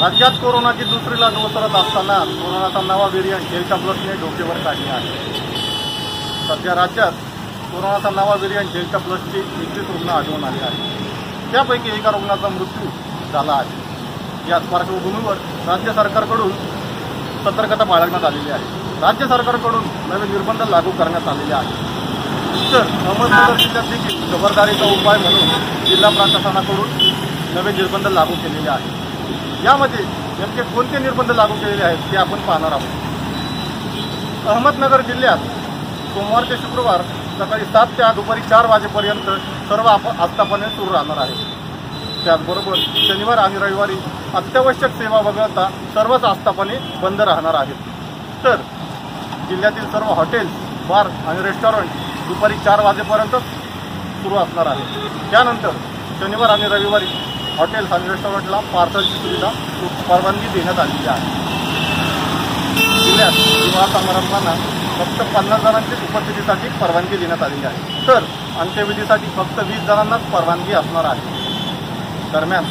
राज्यात कोरोनाची दुसरी लाट ओसरत असताना कोरोनाचा नवा व्हेरियंट डेल्टा प्लसने डोकेवर काढले आहे। सध्या राज्यात कोरोनाचा नवा व्हेरियंट डेल्टा प्लसचे 21 रुग्ण आढळून आले आहेत। त्यापैकी एका रुग्णाचा मृत्यू झाला आहे। याच पार्श्वभूमीवर राज्य सरकारकडून सतर्कता बाळगण्यात आलेली आहे। राज्य सरकारकडून नवे निर्बंध लागू करण्यात आलेले आहेत। तर अहमदनगर जिल्ह्यात देखील खबरदारीचा उपाय म्हणून जिल्हा प्रशासनाकडून नवे निर्बंध लागू केलेले आहेत। यामध्ये नेमके कोणते निर्बंध लागू केलेले आहेत ते आपण पाहणार आहोत। अहमदनगर जिल्ह्यात सोमवार ते शुक्रवार सकाळी 7 ते दुपारी 4 वाजेपर्यंत सर्व आस्थापने सुरू राहणार आहेत। त्याचबरोबर शनिवार आणि रविवारी अत्यावश्यक सेवा वगळता सर्वच आस्थापने बंद राहणार आहेत। तर जिल्ह्यातील सर्व हॉटेल्स, बार आणि रेस्टॉरंट दुपारी 4 वाजेपर्यंत सुरू असणार आहे। त्यानंतर शनिवार आणि रविवारी हॉटेल्स आणि रेस्टॉरंटला पार्सलची सुविधा परवानगी देण्यात आलेली आहे। जिल्ह्यात विवाह समारंभांना फक्त 50 जणांची उपस्थितीसाठी परवानगी देण्यात आलेली आहे। तर अंत्यविधीसाठी फक्त 20 जणांनाच परवानगी असणार आहे। दरम्यान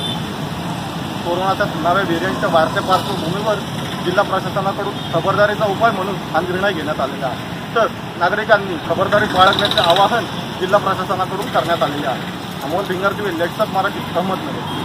कोरोनाच्या नव्या व्हेरियंटच्या वाढत्या पार्श्वभूमीवर जिल्हा प्रशासनाकडून खबरदारीचा उपाय म्हणून हा निर्णय घेण्यात आलेला आहे। तर नागरिकांनी खबरदारी बाळगण्याचे आवाहन जिल्हा प्रशासनाकडून करण्यात आलेले आहे। Amol Bhingardive, let's talk Marathi, Ahmednagar.